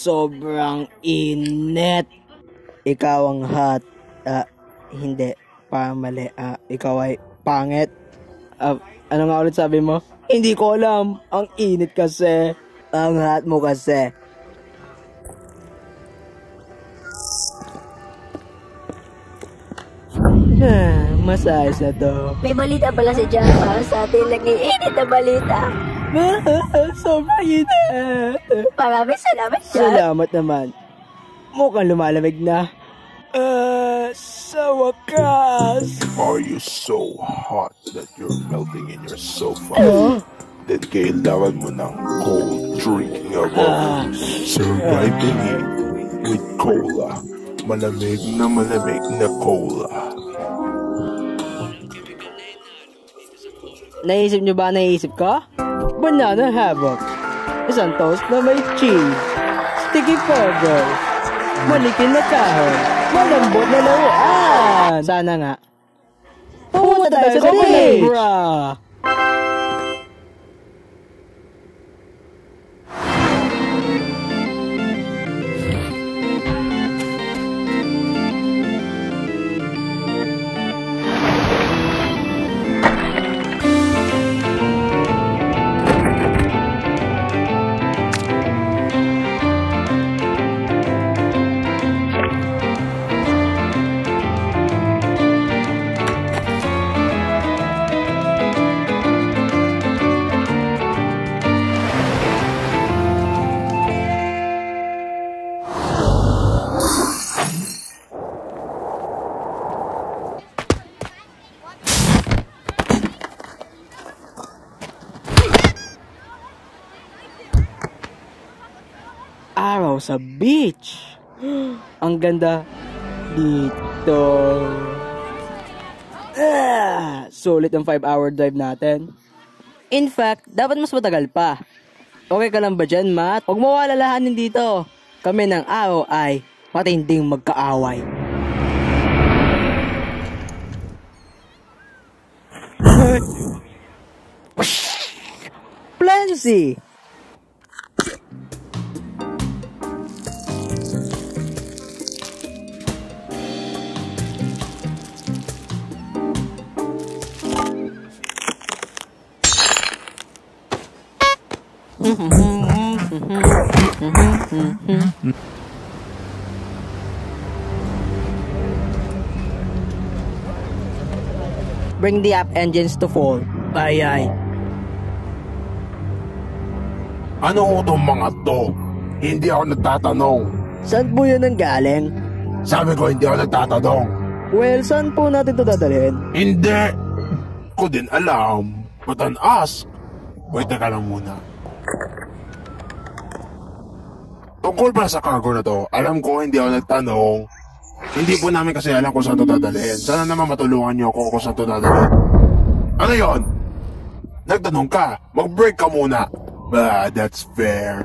Sobrang init. Ikaw ang hot. Hindi. Mali. Ikaw ay pangit. Ano nga ulit sabi mo? Hindi ko alam. Ang init kasi. Ang hot mo kasi. Masayos na to. May balita pala si John para sa atin. Nag-iinit na balita. Sobrang init. Maraming salamat, John. Salamat naman. Mukhang lumalamig na. Sa wakas. Are you so hot that you're melting in your sofa? Then kailangan mo ng cold drinking alcohol. Surviving it with cola. Malamig na cola. Naisip nyo ba naisip ko? Banana havoc. Isang toast na may cheese. Sticky burger. Malikin na kahoy. Malambot na laruan. Sana nga. Pumunta tayo sa beach. Araw sa beach. Ang ganda dito. Sulit ang 5-hour drive natin. In fact, dapat mas matagal pa. Okay ka lang ba dyan, Matt? Huwag mo alalahanin dito. Kami ng araw ay matinding magkaaway. Plenty! Bring the app engines to fall. Ay. Ano itong mga to? Hindi ako nagtatanong. Saan po yun ang galing? Sabi ko hindi ako nagtatanong. Well, saan po natin ito dadalhin? Hindi ko din alam. But an ask. Wait, teka lang muna. Tungkol ba sa cargo na to, alam ko hindi ako nagtanong. Hindi po namin kasi alam kung saan ito dadalhin. Sana naman matulungan niyo ako kung saan ito dadalhin. Ano yon? Nagtanong ka, mag-break ka muna. That's fair.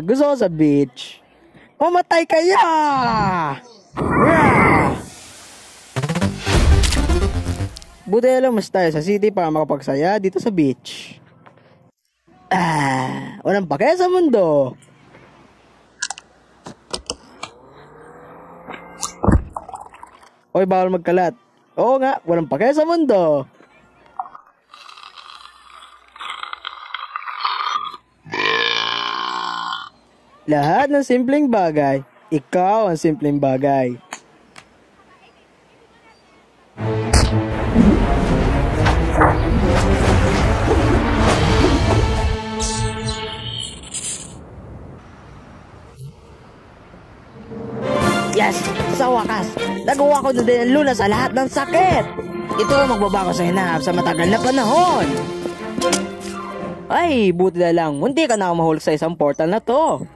Gusto ko sa beach. Mamatay kaya! Buti lang mas tayo sa city para makapagsaya dito sa beach. Walang pake sa mundo. Oy, bawal magkalat. Oo nga, walang pake sa mundo. Lahat ng simpleng bagay, ikaw ang simpleng bagay. Yes! Sa wakas, nagawa ko na din ang lunas sa lahat ng sakit. Ito ang magbabago sa hinahap sa matagal na panahon. Ay, buti na lang, hindi ka na mahulog sa isang portal na to.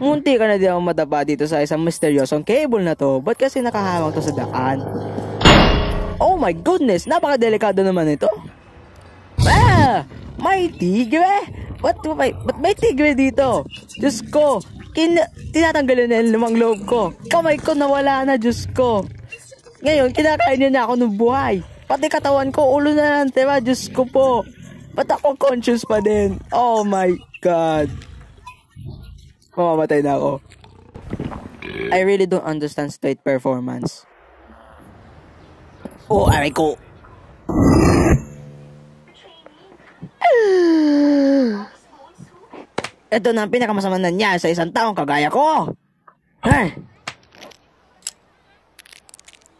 Munti ka na din ako madapa dito sa isang misteryosong cable na to. Ba't kasi nakahawang to sa daan? Oh my goodness! Napakadelikado naman ito. Ah! May tigre! Ba't may tigre dito? Diyos ko! Tinatanggalin na yung limang loob ko. Kamay ko nawala na, Diyos ko. Ngayon, kinakain niya na ako ng buhay. Pati katawan ko, ulo na lang, diba? Diyos ko po. Ba't ako conscious pa din? Oh my God. Mamamatay na ako. I really don't understand stage performance. Oh, aray ko. Ito na ang pinakamasama na niya sa isang taong kagaya ko. Ay.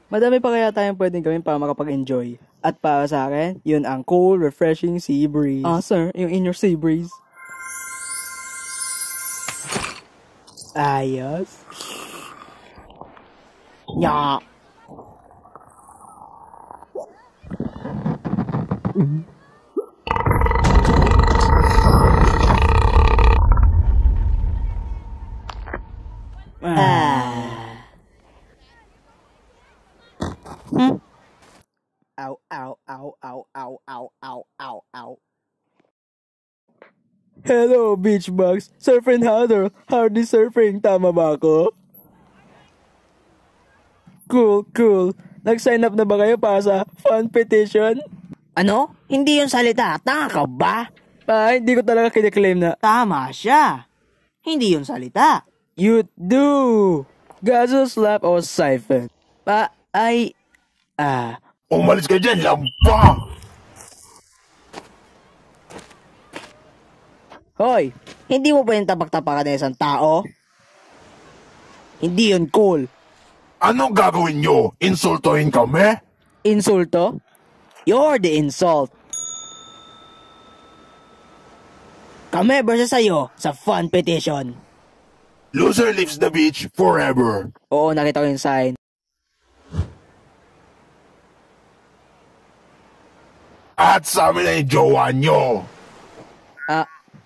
Madami pa kaya tayong pwedeng gawin para makapag-enjoy. At para sa akin, yun ang cool, refreshing sea breeze. Ah, sir, yung inner sea breeze. Ayos. Nya. Ow, ow, ow, ow, ow, ow, ow, ow, ow. Hello, beach bugs. Surf and hardy surfing. Tama ba ako? Cool. Nag-sign up na ba kayo para sa fan petition? Ano? Hindi yun salita. Tanga ka ba? Hindi ko talaga kiniklaim na. Tama siya. Hindi yun salita. You do. Gazo, slap, o siphon. Umalis ka dyan, lampa! Hoy, hindi mo ba yung tapak-tapakan ng isang tao? Hindi yun cool. Anong gagawin nyo? Insultuhin kami? Insulto? You're the insult. Kami versus sa'yo sa fan petition. Loser leaves the beach forever. Oo, nakita ko yung sign. At sa amin na yung jowa nyo.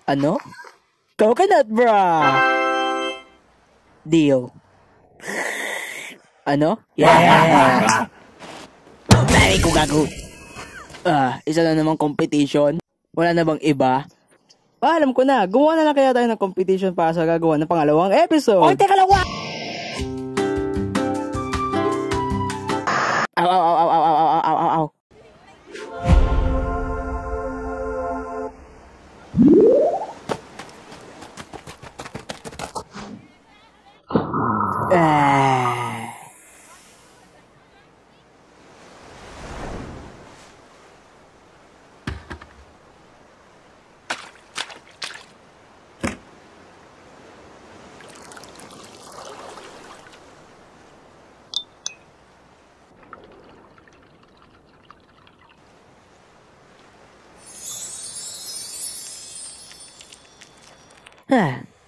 Ano? Coconut bra! Deal. Ano? Yeah! Pare ko gago. Isa na namang competition. Wala na bang iba? Alam ko na. Gumawa na lang kaya tayo ng competition para sa gagawa ng pangalawang episode. Oy, teka lang! Aw.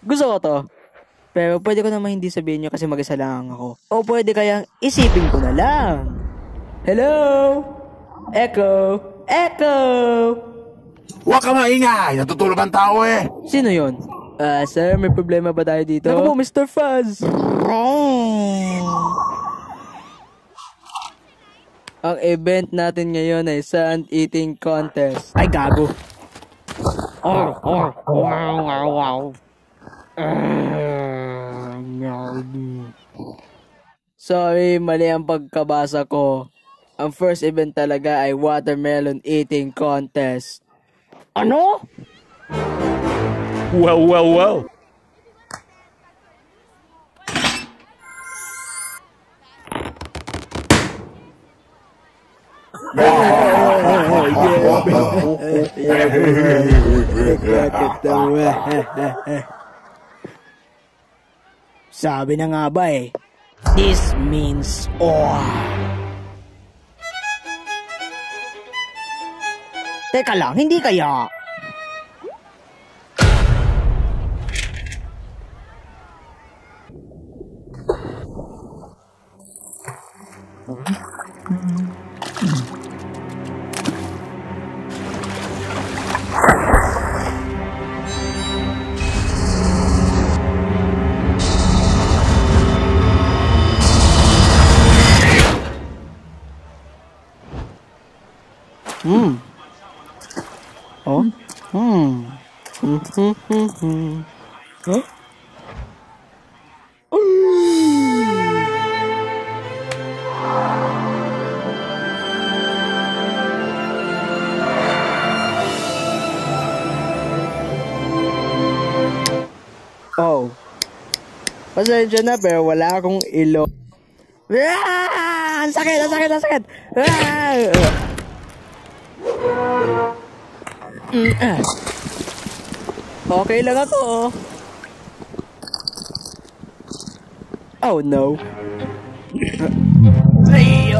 Gusto ko to. Pero pwede ko naman hindi sabihin nyo kasi mag-isa lang ako. O pwede kayang isipin ko na lang. Hello? Echo? Huwag ka maingay! Natutulog ang tao eh! Sino yon? Sir, may problema ba tayo dito? Ako po, Mr. Fuzz! Ang event natin ngayon ay sand eating contest. Ay, gago! Sorry, mali ang pagkabasa ko. Ang first event talaga ay watermelon eating contest. Ano? Well. Sabi na nga ba eh, this means all. Teka lang, hindi kaya? Oh? Huh? Oh. Pasensya na pero wala akong ilo. Ang sakit, ang sakit, ang sakit. Okay lang ako. Oh no. Ay,